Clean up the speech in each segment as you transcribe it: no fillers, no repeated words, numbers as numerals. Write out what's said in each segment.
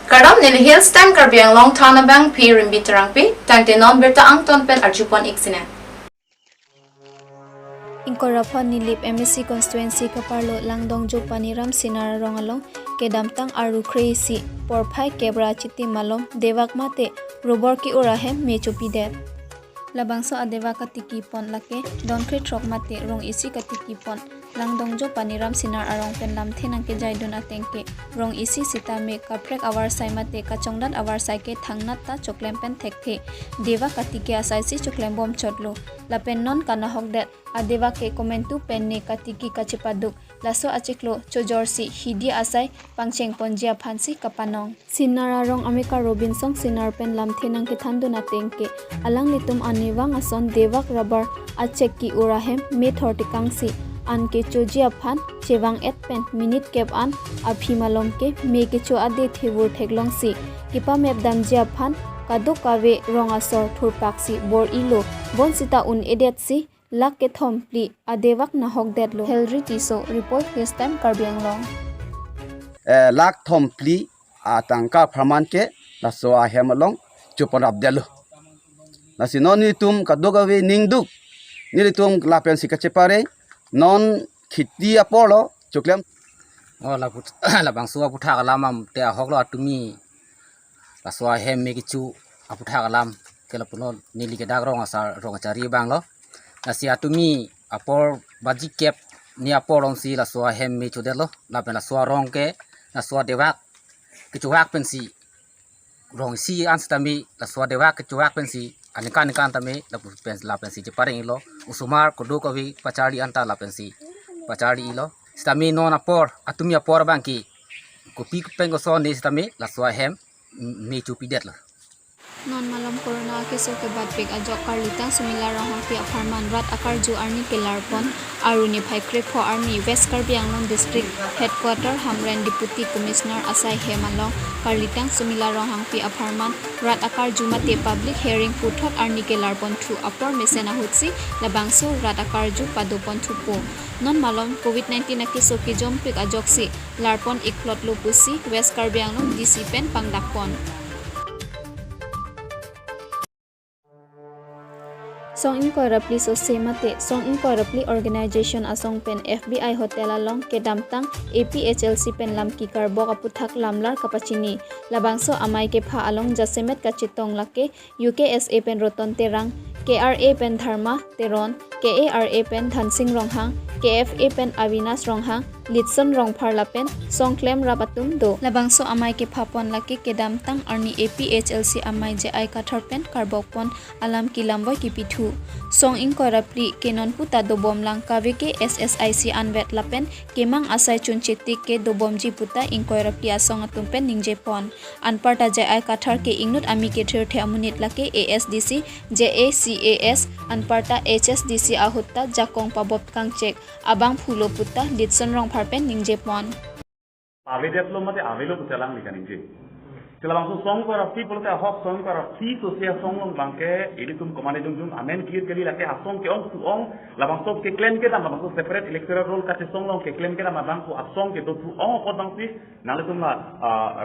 Karam nili hills time Karbi ang long tana bang pi rimbi terangpi tang te non berta ang ton pen arjupon iksina. Inkorapon ni Lip MSC constituency kaparlo langdong jo paniram sinara rongalong kedamtang aru crazy porphai kebra chiti malom devak mate robor ki urahem mechopi det. Labangso adeva katiki pon lake donkre trok mate rong isi katiki pon langdong jo paniram sinar arong pen lam thenang ke jaidun atengke rong isi sita me kaprek awar sai mate kachongdan awar sai ke thangnat ta choklem pen thekte deva katiki asai si choklem bom chotlo lapen non kana hokdet adeva ke komentu pen ne katiki kachipaduk laso achiklo chojorsi hidi asai pangcheng ponjia phansi kapanong sinara rong ameka robinson sinar pen lam thenang ke thandun atengke alang litum aniwang ason devak rabar achekki urahem me thortikangsi anke chojia phan chewang et pen minute kep an aphimalom ke me ke cho ade thebur theklong si kipa mep damjia phan kadu kawe rong asor thurpaksi bor ilo bon sita un edet si lak ke thompli adewak na hok detlo helri tiso report his time karbiang long lak thompli atangka praman ke laso ahemalong chupon abdelo nasinoni tum kadu kawe ningduk nilitum lapen sikachepare non khiti apolo choklem labang suwa putha kalamam te hoklo atumi la suwa hem me kichu aputha kalam kelapuno nili ke dagrong asar rong chari banglo nasi atumi apor baji kep ni aporong si la suwa hem me chudelo la pen la suwa rong ke la suwa dewak kichu hak pensi rong si anstami la suwa dewak kichu hak pensi anikan tame la pensi jepareng ilo usumar kudu kawi pachari anta la pensi pachari ilo stami non apor atumi apor bangki kopi pengo so ni stami la swa hem me chupi det la non malam corona ke so ke bat pek ajok karlitang sumila rahang pi aparman rat akar ju arni kelarpon aruni phaikre pho army west karbi anglong district headquarter hamren deputy commissioner asai hemalong karlitang sumila rahang pi aparman rat akar ju mate public hearing puthak arni kelarpon thu apor mesena hutsi labangso rat akar ju padopon thupo non malom covid-19 aki so ke jom pek ajok si larpon ikplot lo pusi west karbi anglong dc pen pangdakpon Song incorruptly so semate song incorruptly organization asong pen FBI hotel along ke damtang APHLC pen lam ki karbo kaputhak lamlar kapachini labangso amai ke pha along jasemet kachitong lake UKSA pen roton terang KRA pen dharma teron KARA pen dhansing ronghang KFA pen avinas ronghang litson rongphar lapen song claim rapatum do labangso amai ke phapon lake ke damtang arni APHLC amai je ai kathar pen karbokpon alam ki lamboi ki pithu song incorruptly kenon puta do bomlang kawe ke SSIC anvet lapen kemang asai chunchiti ke do bomji puta incorruptly asong atum pen ningje pon anparta je ai kathar ke ingnut ami ke thir the amunit lake ASDC JACAS anparta HSDC ahutta jakong pabop kangchek abang phulo puta litson rong pharpen ningje pon avedetlo mate avelo telang nikaninje Selama song para people te ahok song para fi so se song long bangke ini tum komande jung amen kiet kali lake asong ke on tu ong labang so ke claim ke labang so separate electoral roll ka te song long ke claim ke labang so asong ke do tu ong ko bang fi nang tum la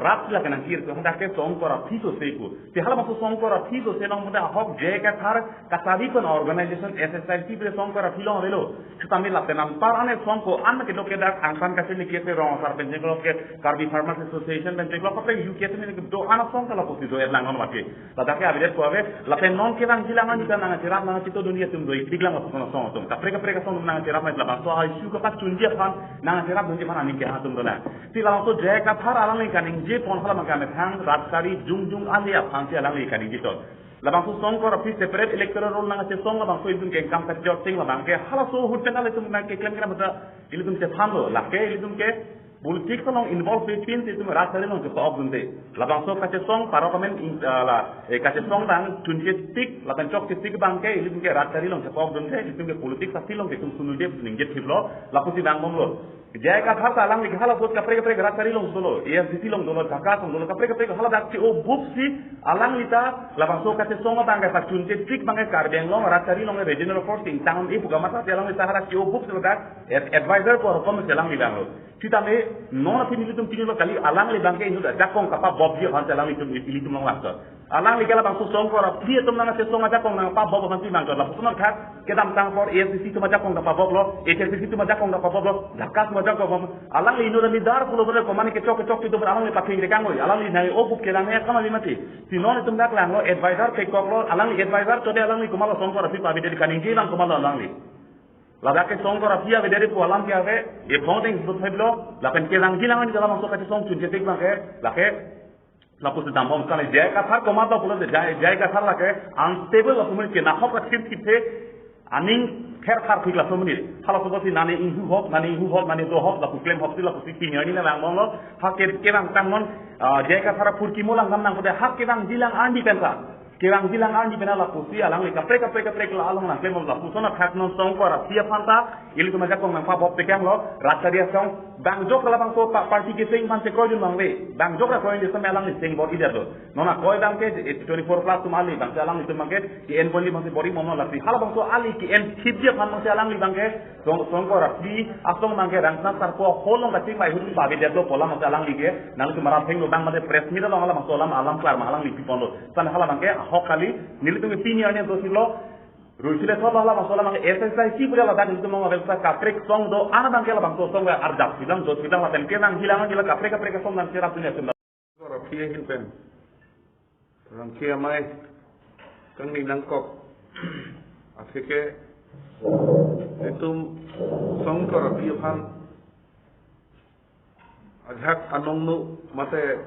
rap la kana kier ko handa ke song para fi so se ku te hala bang so song para fi so se long muda ahok je ka thar kasabi kon organization SSIC pe song para fi long velo tamil la tenam par ane song ko an ke do ke dak angkan ka se ni ke pe rong sar ben je ko ke Karbi Farmers Association ben je ko pe UK te do anak song kalau posisi do erlang on mati ladake abidet ko ave la pen non ke bang jilangan ni kana tiram na cito dunia tum do iglang ko song tum ka preka song na tiram la bang so ai shu ko pat tunje fan na tiram dunje fan ani ke hatum do na ti la so je ka thar alang ni kaning je pon khala ma ka me thang ratkari jung alia phansi alang ni kaning jito labang so song ko rapi separate electoral roll na se song labang so idun ke kam ka jot sing labang ke hala so hut na le tum na ke klem kra mata ilum se phando la ke ilum ke politik long involve between itu merasa long ke soal dunde labang so kace song para komen la kace song dang tunje tik laban chok tik bangke ilmu ke rat dari long ke soal dunde itu ke politik sasi long ke tum sunul de ning je thiblo lapusi dang mom lo Jaya ka thar alang lik hala sot kapre gerak cari long dolo EFCC long dolo Dhaka long dolo kapre hala dak ci o bupsi alang lita labang so kate songa bangga pa chunte tik bangga Karbi long rat cari long regional forcing tangon ibu gamasa alang lita harak ci o bupsi dak advisor ko kom selang li banglo kita me non api nilitum tinilo kali alang li bangke inu dak kong kapa bob je han alang litum long wakto alang li kala bang so song ko ra pie tum nang se songa dak kong nang pa bob man ti mangko la punar khat kedam tang for EFCC tum dak kong pa bob lo HFCC tum dak kong pa bob lo Dhaka ko alang li ino midar pulo bere ko mani ke chok itu alang li paking de kango alang li nai opup ke lang kama li mati sinon tum dak lang lo advisor ke ko lo alang li advisor to de alang li kumalo song ko rapi pa bide kaning ji lang kumalo alang li lada ke song ko rapi ave de ko alang ke ave e phonding but heblo la pen ke lang ji lang ni dalam so ka song chun je tek bang ke la ke la pus dam bom kale jay ka thar ko ma to pulo de jay ka thar la ke unstable of ke na hok ka tip tip aning kher khar khik la somni hala so si nani inhu hok nani do hok la ku claim hok la ku si ni na lang mong lo hak ke lang tang mon jay ka thara pur ki molang gam nang ko de hak ke lang jilang andi pensa ke lang jilang andi pena la ku si alang le ka pre la alang na claim la ku sona khak non song ko ra sia phanta ili ko ma ja ko ma fa bop te kang lo rat dia song bang jok la bang so party ke sing man se ko jun mang le bang jok la ko inde sama alang ni sing body do nona ko dam ke 24 plus tu mali bang alang ni tu mang ke ki en boli mang se body mono la hala bang so ali ki en khip je phan mang se alang ni bang ke song ko ra pi asong mang ke rang na sar ko holong ka ting mai hu ba be de do pola mang se alang ni ke nang tu mara theng lo bang ma de press mi lo hala mang so alam klar ma alang ni pi pon lo san hala bang ke hokali nili tu pi ni ane do si lo Ruisile so la masola mang exercise si pura la dan itu mang belsa kaprek song do ana bang kela bang so song wa ardap bilang do bilang la ten kelang hilangan jila kaprek song dan sira punya senda ora pie hin pen rang kia mai kang ni nang kok asike itu song ko ra pie phan ajak anong nu mate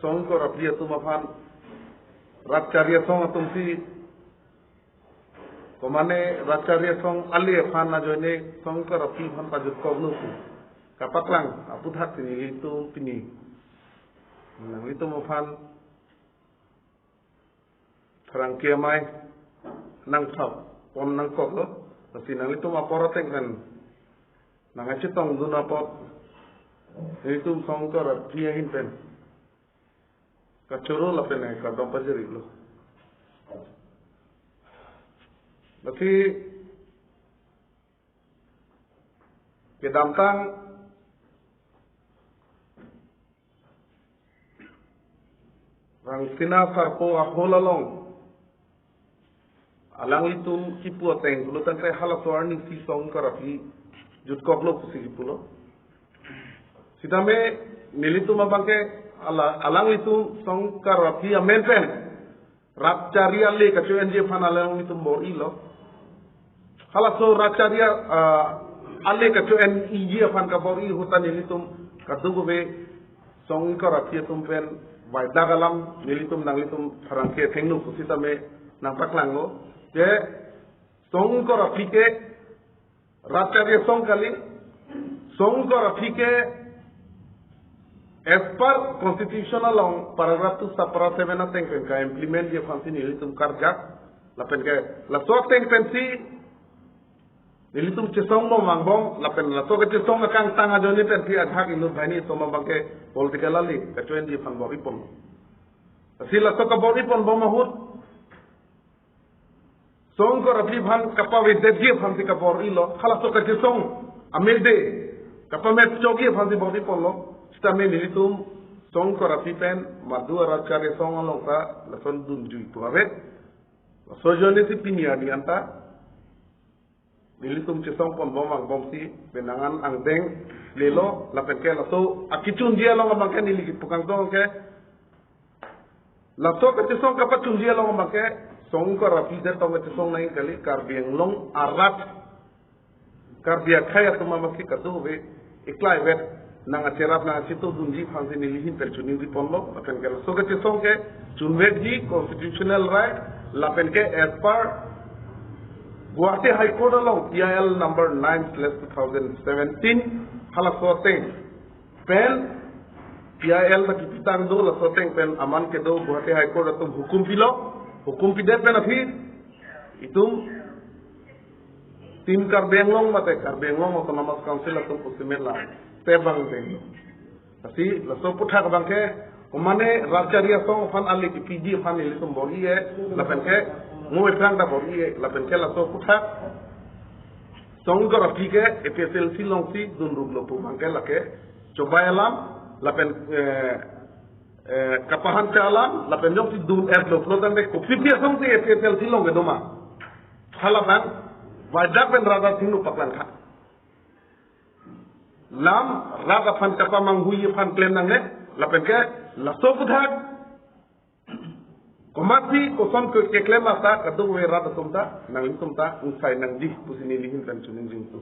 song ko ra pie tu ma phan Ratcharia song atum si komane Ratcharia song ali phan na joine song ka rapi phan pa jut ko nu ku kapaklang apu that ni itu pini nang itu mo phan tharang kia mai nang thap pon nang ko lo si nang itu ma poroteng kan nang achitong du na pot itu song ka rapi hin pen kacuru la pene ka dom pajeri lo berarti kedamtang rang sina sarpo aholalong alang itu kipu ateng lo tan hala soarni si song karapi jut koklo pusi kipulo sidame nilitu mabangke alang itu songkar rapi amen rap caria le kacuan je pan alang itu bori lo hala so rap caria ale kacuan ije pan ka bori hutan ini tum kadu be songkar rapi tum pen vai dagalam nilitum nang litum farangke thengnu kusita me nang paklang lo je songkar rapi ke rap caria songkali songkar rapi ke as per constitutional law paragraph 2 sapra 7 ateng ka implement je fansi ni litum karja lapen ke la so teng pensi nilitum chesong mo mangbong lapen la so ke chesong kang tanga joni pen pi athak inu bhani to ma bangke political ali ka 20 fan bori pon sila so ka bori pon bo mahut song ko rapi bhan kapa we de fansi ka bori lo khala so ka chesong amelde kapa me chogi fansi bori pon lo kita menilitum song ko rapi pen madu arachare song alongka lason dun jui tu ave so jone si pinia ni anta nilitum che song pon bomang bomsi benangan ang deng lelo la penke la so akichun dia long bangke niliki pukang dong ke la so ka che song ka patun dia long bangke song ko rapi de tong che song nai kali karbiang long arat karbia khaya tuma maki kadu ve iklai vet nang acerap nang situ dunji fansi nilihin terjuni di ponlo lapen ke so ke song ke chunvet ji constitutional right lapen ke as per Guwahati High Court along PIL number 9/2017 hala soteng pen PIL na kipitang do la soteng pen aman ke do Guwahati High Court atum hukum pilo hukum pidet pen afi itum tim Karbi Anglong Autonomous Council atau Pusimela tebang deh. Tapi laso putra ke bangke umane rajaria song fan ali PG fan ili tum boli lapen ke mu etrang da boli lapen ke laso putra song ko rafi ke EPSL silong si dun rublo pu bangke lake coba alam lapen kapahan calam lapen jong si dun lo flotan de ko fifia song si EPSL silong ke doma halapan wajah pen rada sinu paklan kha lam raga fan kapa manghui fan klem nang ne lapen ke la so budak komati ko son ke klem asa kadu we rada sumta nang sumta unsai nang di pusini lihin kan chunin jingtu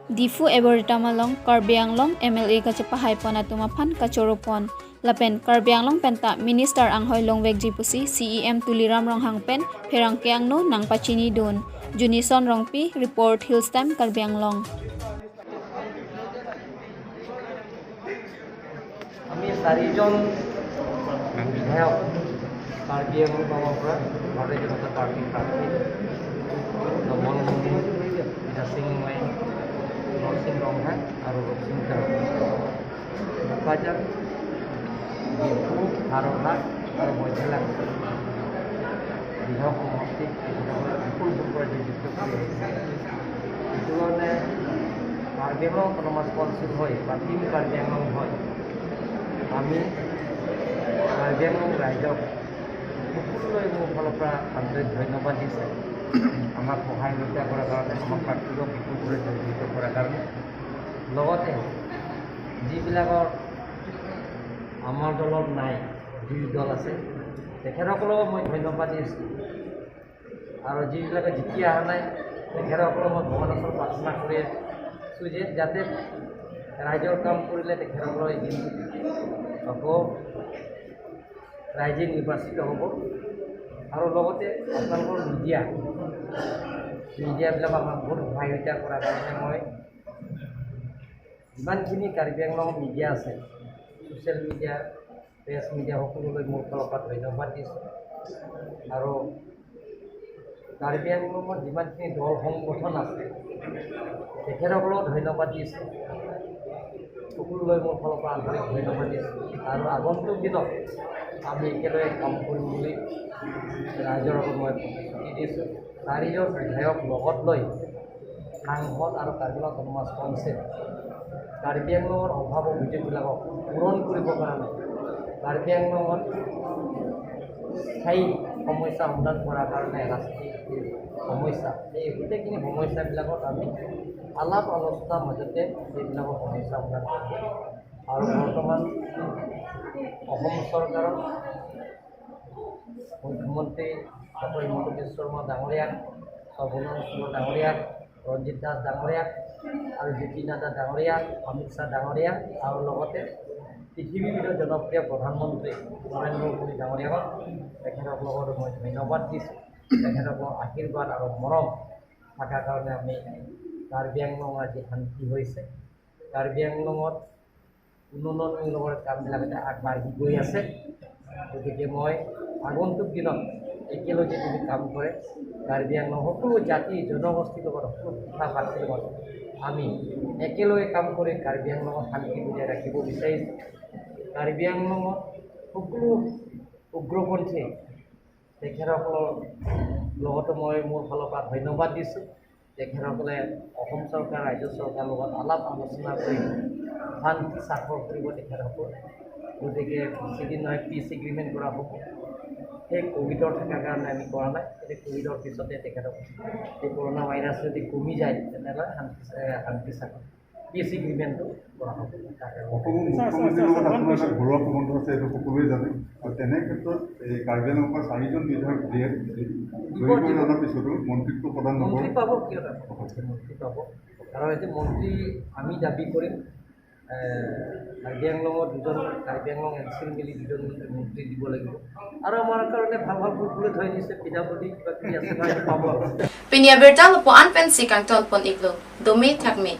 Difu eborita malong Karbi Anglong MLA ka chapahai pon atuma phan ka choropon lapen Karbi Anglong penta minister anghoi longwek jipusi CEM tuliram rong hangpen pherang keang no nang pachini don Junison Rongpi report Hillstem Karbi Anglong আমি চাৰিজন বিধায়ক কাৰ্বি আংলঙৰ পৰা ভাৰতীয় জনতা পাৰ্টীৰ প্ৰাৰ্থী normal Murmu বিদাসিং মাই নৰসিং ৰংহা আৰু ৰবসিং Kazakh Diphu হাৰহাট আৰু মধ্যলাক বিধায়ক সমষ্টিত বিপুল ভোটৰ নিযুক্ত কৰি আহিছে এইটো কাৰণে কাৰ্বি আংলং অট'নমাছ কাউন্সিল হয় বা টিম কাৰ্বি আংলং হয় আমি কাৰ্বি আংলং ৰাইজক সকলোৱে মোৰ ফালৰ পৰা আন্তৰিক ধন্যবাদ দিছে আমাক সহায় সহযোগিতা কৰাৰ কাৰণে আমাক প্ৰাৰ্থীক বিপুলভাৱে জড়িত কৰাৰ কাৰণে লগতে যিবিলাকৰ আমাৰ দলত নাই যি দল আছে তেখেতসকলক মই ধন্যবাদ দিছোঁ আৰু যিবিলাকে জিকি অহা নাই তেখেতসকলক মই ভগৱানৰ ওচৰত প্ৰাৰ্থনা কৰি আছোঁ যে যাতে ৰাইজৰ কাম কৰিলে তেখেতসকলৰ এদিন আকৌ ৰাইজে নিৰ্বাচিত হ'ব আৰু লগতে আপোনালোকৰ মিডিয়াবিলাক আমাক বহুত সহায়তা কৰাৰ কাৰণে মই যিমানখিনি কাৰ্বি আংলং মিডিয়া আছে ছ'চিয়েল মিডিয়া প্ৰেছ মিডিয়া সকলোলৈ মোৰ ফালৰ পৰা ধন্যবাদ দিছোঁ আৰু কাৰ্বি আংলঙত যিমানখিনি দল সংগঠন আছে তেখেতসকলক ধন্যবাদ দিছোঁ সকলোলৈ মোৰ ফালৰ পৰা আন্তৰিক ধন্যবাদ দিছোঁ আৰু আগন্তুক দিনত আমি একেলগে কাম কৰিম বুলি ৰাইজৰ আগত মই প্ৰতিশ্ৰুতি দিছোঁ চাৰিজন বিধায়ক লগত লৈ সাংসদ আৰু কাৰ্বি আংলং অট'নমাছ কাউন্সিল কাৰ্বি আংলঙৰ অভাৱ অভিযোগবিলাকক পূৰণ কৰিবৰ কাৰণে কাৰ্বি আংলঙত স্থায়ী সমস্যা সমাধান কৰাৰ কাৰণে ৰাষ্ট্ৰীয় সমস্যা এই গোটেইখিনি সমস্যাবিলাকত আমি আলাপ আলোচনাৰ মাজতে এইবিলাকৰ সমস্যা সমাধান কৰিম আৰু বৰ্তমান অসম চৰকাৰৰ মুখ্যমন্ত্ৰী ডক্টৰ হিমন্ত বিশ্ব শৰ্মা ডাঙৰীয়াক সৰ্বানন্দ সোণোৱাল ডাঙৰীয়াক ৰঞ্জিত দাস ডাঙৰীয়াক আৰু জে পি নাড্ডা ডাঙৰীয়াক অমিত শ্বাহ ডাঙৰীয়াক আৰু লগতে পৃথিৱীৰ ভিতৰত জনপ্ৰিয় প্ৰধানমন্ত্ৰী নৰেন্দ্ৰ মোদী ডাঙৰীয়াক তেখেতসকলক মই ধন্যবাদ দিছোঁ তেখেতসকলৰ আশীৰ্বাদ আৰু মৰম থকাৰ কাৰণে আমি কাৰ্বি আংলং আজি শান্তি হৈছে কাৰ্বি আংলঙত উন্নয়নমূলক কামবিলাক এতিয়া আগবাঢ়ি গৈ আছে গতিকে মই আগন্তুক দিনত একেলগে যদি কাম কৰে কাৰ্বি আংলং সকলো জাতি জনগোষ্ঠীৰ লগত সকলো ভাষা ভাষীৰ লগত আমি একেলগে কাম কৰি কাৰ্বি আংলঙত শান্তি বজাই ৰাখিব বিচাৰিছোঁ কাৰ্বি আংলঙত সকলো উগ্ৰপন্থী তেখেতসকলৰ লগতো মই মোৰ ফালৰ পৰা ধন্যবাদ দিছোঁ তেখেতসকলে অসম চৰকাৰ ৰাজ্য চৰকাৰৰ লগত আলাপ আলোচনা কৰি শান্তি স্বাক্ষৰ কৰিব তেখেতসকল গতিকে বেছিদিন নহয় পিচ এগ্ৰিমেণ্ট কৰা হ'ব সেই ক'ভিডৰ থকাৰ কাৰণে আমি কৰা নাই এতিয়া ক'ভিডৰ পিছতে তেখেতক এই কৰোণা ভাইৰাছ যদি কমি যায় তেনেহ'লে শান্তি স্বাক্ষৰ পিচ এগ্ৰিমেণ্টটো কৰা হ'ব ঘৰুৱা সম্বন্ধ আছে এইটো সকলোৱে জানে আৰু তেনে ক্ষেত্ৰত এই কাৰ্বি আংলঙৰ চাৰিজন বিধায়ক জনাৰ পিছতো মন্ত্ৰীত্ব প্ৰদান মন্ত্ৰী পাব কিয় মন্ত্ৰী পাব কাৰণ এইটো মন্ত্ৰী আমি দাবী কৰিম কাৰ্বি আংলঙত দুজন কাৰ্বি আংলং এনচিল মিলি দুজন মন্ত্ৰী দিব লাগিব আৰু আমাৰ কাৰণে ভাল ভাল ফুলফুলি থৈ দিছে পিঠাপতি কিবা কিবি আছে পাব Pinya berta lupo anpen si kang ton pon iklo. Domi takmi.